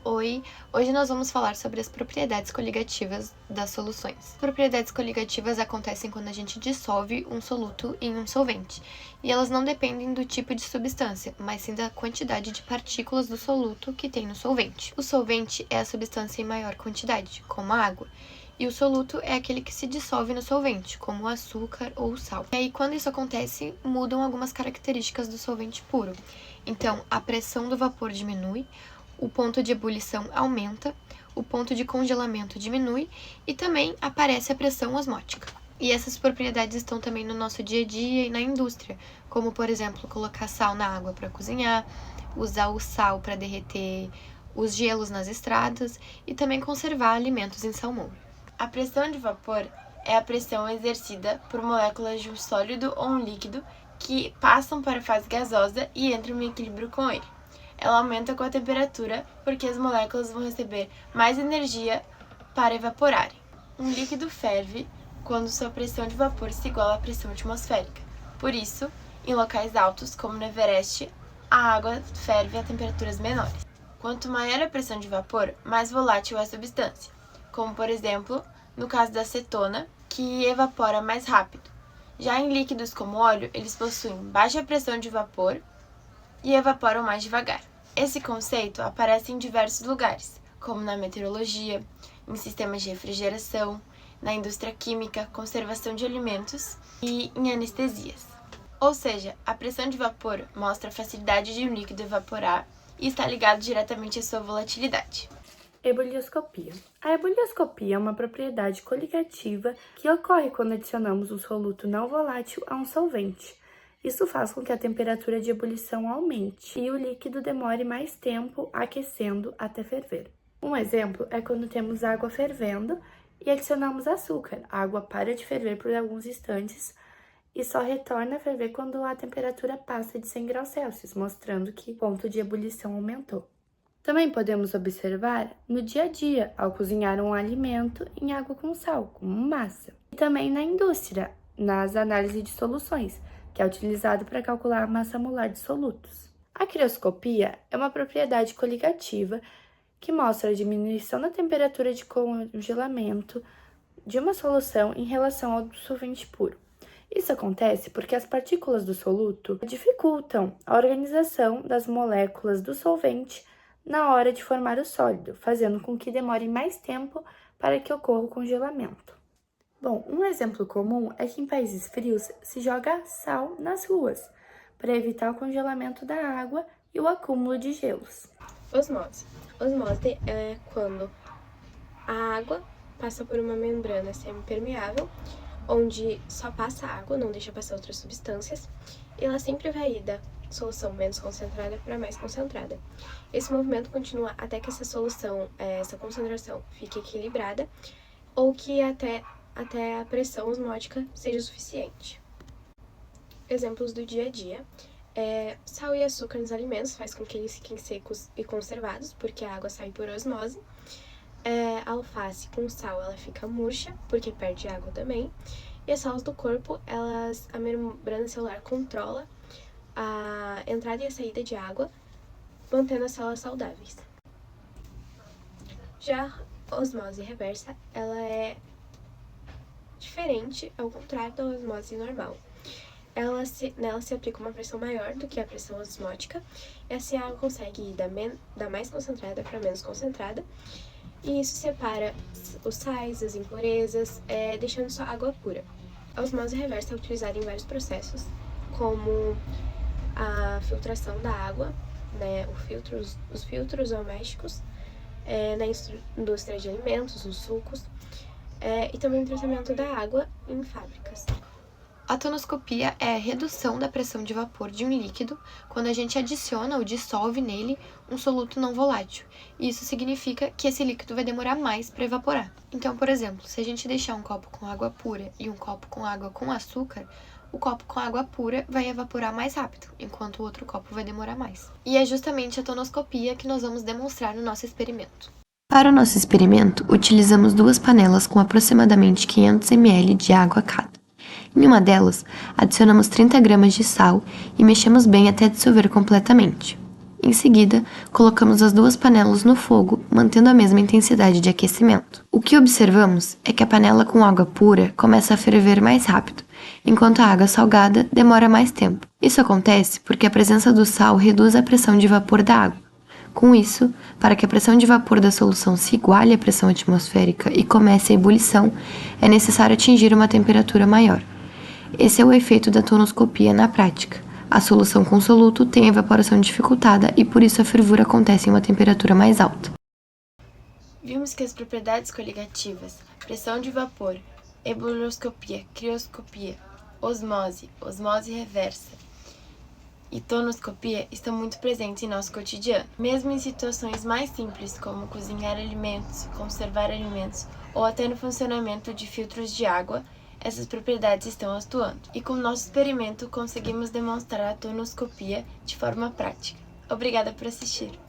Oi, hoje nós vamos falar sobre as propriedades coligativas das soluções. As propriedades coligativas acontecem quando a gente dissolve um soluto em um solvente, e elas não dependem do tipo de substância, mas sim da quantidade de partículas do soluto que tem no solvente. O solvente é a substância em maior quantidade, como a água, e o soluto é aquele que se dissolve no solvente, como o açúcar ou o sal. E aí, quando isso acontece, mudam algumas características do solvente puro. Então, a pressão do vapor diminui, o ponto de ebulição aumenta, o ponto de congelamento diminui e também aparece a pressão osmótica. E essas propriedades estão também no nosso dia a dia e na indústria, como, por exemplo, colocar sal na água para cozinhar, usar o sal para derreter os gelos nas estradas e também conservar alimentos em salmoura. A pressão de vapor é a pressão exercida por moléculas de um sólido ou um líquido que passam para a fase gasosa e entram em equilíbrio com ele. Ela aumenta com a temperatura porque as moléculas vão receber mais energia para evaporarem. Um líquido ferve quando sua pressão de vapor se iguala à pressão atmosférica. Por isso, em locais altos, como no Everest, a água ferve a temperaturas menores. Quanto maior a pressão de vapor, mais volátil é a substância, como por exemplo, no caso da acetona, que evapora mais rápido. Já em líquidos como óleo, eles possuem baixa pressão de vapor e evaporam mais devagar. Esse conceito aparece em diversos lugares, como na meteorologia, em sistemas de refrigeração, na indústria química, conservação de alimentos e em anestesias. Ou seja, a pressão de vapor mostra a facilidade de um líquido evaporar e está ligado diretamente à sua volatilidade. Ebulioscopia. A ebulioscopia é uma propriedade coligativa que ocorre quando adicionamos um soluto não volátil a um solvente. Isso faz com que a temperatura de ebulição aumente e o líquido demore mais tempo aquecendo até ferver. Um exemplo é quando temos água fervendo e adicionamos açúcar. A água para de ferver por alguns instantes e só retorna a ferver quando a temperatura passa de 100 graus Celsius, mostrando que o ponto de ebulição aumentou. Também podemos observar no dia a dia, ao cozinhar um alimento em água com sal, como massa. E também na indústria, nas análises de soluções, que é utilizado para calcular a massa molar de solutos. A crioscopia é uma propriedade coligativa que mostra a diminuição da temperatura de congelamento de uma solução em relação ao solvente puro. Isso acontece porque as partículas do soluto dificultam a organização das moléculas do solvente na hora de formar o sólido, fazendo com que demore mais tempo para que ocorra o congelamento. Bom, um exemplo comum é que em países frios se joga sal nas ruas, para evitar o congelamento da água e o acúmulo de gelos. Osmose. Osmose é quando a água passa por uma membrana semipermeável, onde só passa água, não deixa passar outras substâncias, e ela sempre vai ir da solução menos concentrada para mais concentrada. Esse movimento continua até que essa concentração fique equilibrada, ou que até a pressão osmótica seja suficiente. Exemplos do dia a dia. Sal e açúcar nos alimentos faz com que eles fiquem secos e conservados, porque a água sai por osmose. A alface com sal ela fica murcha, porque perde água também. E as salas do corpo, a membrana celular controla a entrada e a saída de água, mantendo as células saudáveis. Já a osmose reversa, ela é diferente, ao contrário da osmose normal. Nela se aplica uma pressão maior do que a pressão osmótica, e assim a água consegue ir da mais concentrada para menos concentrada, e isso separa os sais, as impurezas, deixando só água pura. A osmose reversa é utilizada em vários processos, como a filtração da água, né, os filtros domésticos, na indústria de alimentos, nos sucos, e também o tratamento da água em fábricas. A tonoscopia é a redução da pressão de vapor de um líquido quando a gente adiciona ou dissolve nele um soluto não volátil. E isso significa que esse líquido vai demorar mais para evaporar. Então, por exemplo, se a gente deixar um copo com água pura e um copo com água com açúcar, o copo com água pura vai evaporar mais rápido, enquanto o outro copo vai demorar mais. E é justamente a tonoscopia que nós vamos demonstrar no nosso experimento. Para o nosso experimento, utilizamos 2 panelas com aproximadamente 500 ml de água cada. Em uma delas, adicionamos 30 gramas de sal e mexemos bem até dissolver completamente. Em seguida, colocamos as duas panelas no fogo, mantendo a mesma intensidade de aquecimento. O que observamos é que a panela com água pura começa a ferver mais rápido, enquanto a água salgada demora mais tempo. Isso acontece porque a presença do sal reduz a pressão de vapor da água. Com isso, para que a pressão de vapor da solução se iguale à pressão atmosférica e comece a ebulição, é necessário atingir uma temperatura maior. Esse é o efeito da tonoscopia na prática. A solução com soluto tem evaporação dificultada e por isso a fervura acontece em uma temperatura mais alta. Vimos que as propriedades coligativas, pressão de vapor, ebullioscopia, crioscopia, osmose, osmose reversa e tonoscopia estão muito presentes em nosso cotidiano. Mesmo em situações mais simples, como cozinhar alimentos, conservar alimentos ou até no funcionamento de filtros de água, essas propriedades estão atuando. E com nosso experimento conseguimos demonstrar a tonoscopia de forma prática. Obrigada por assistir!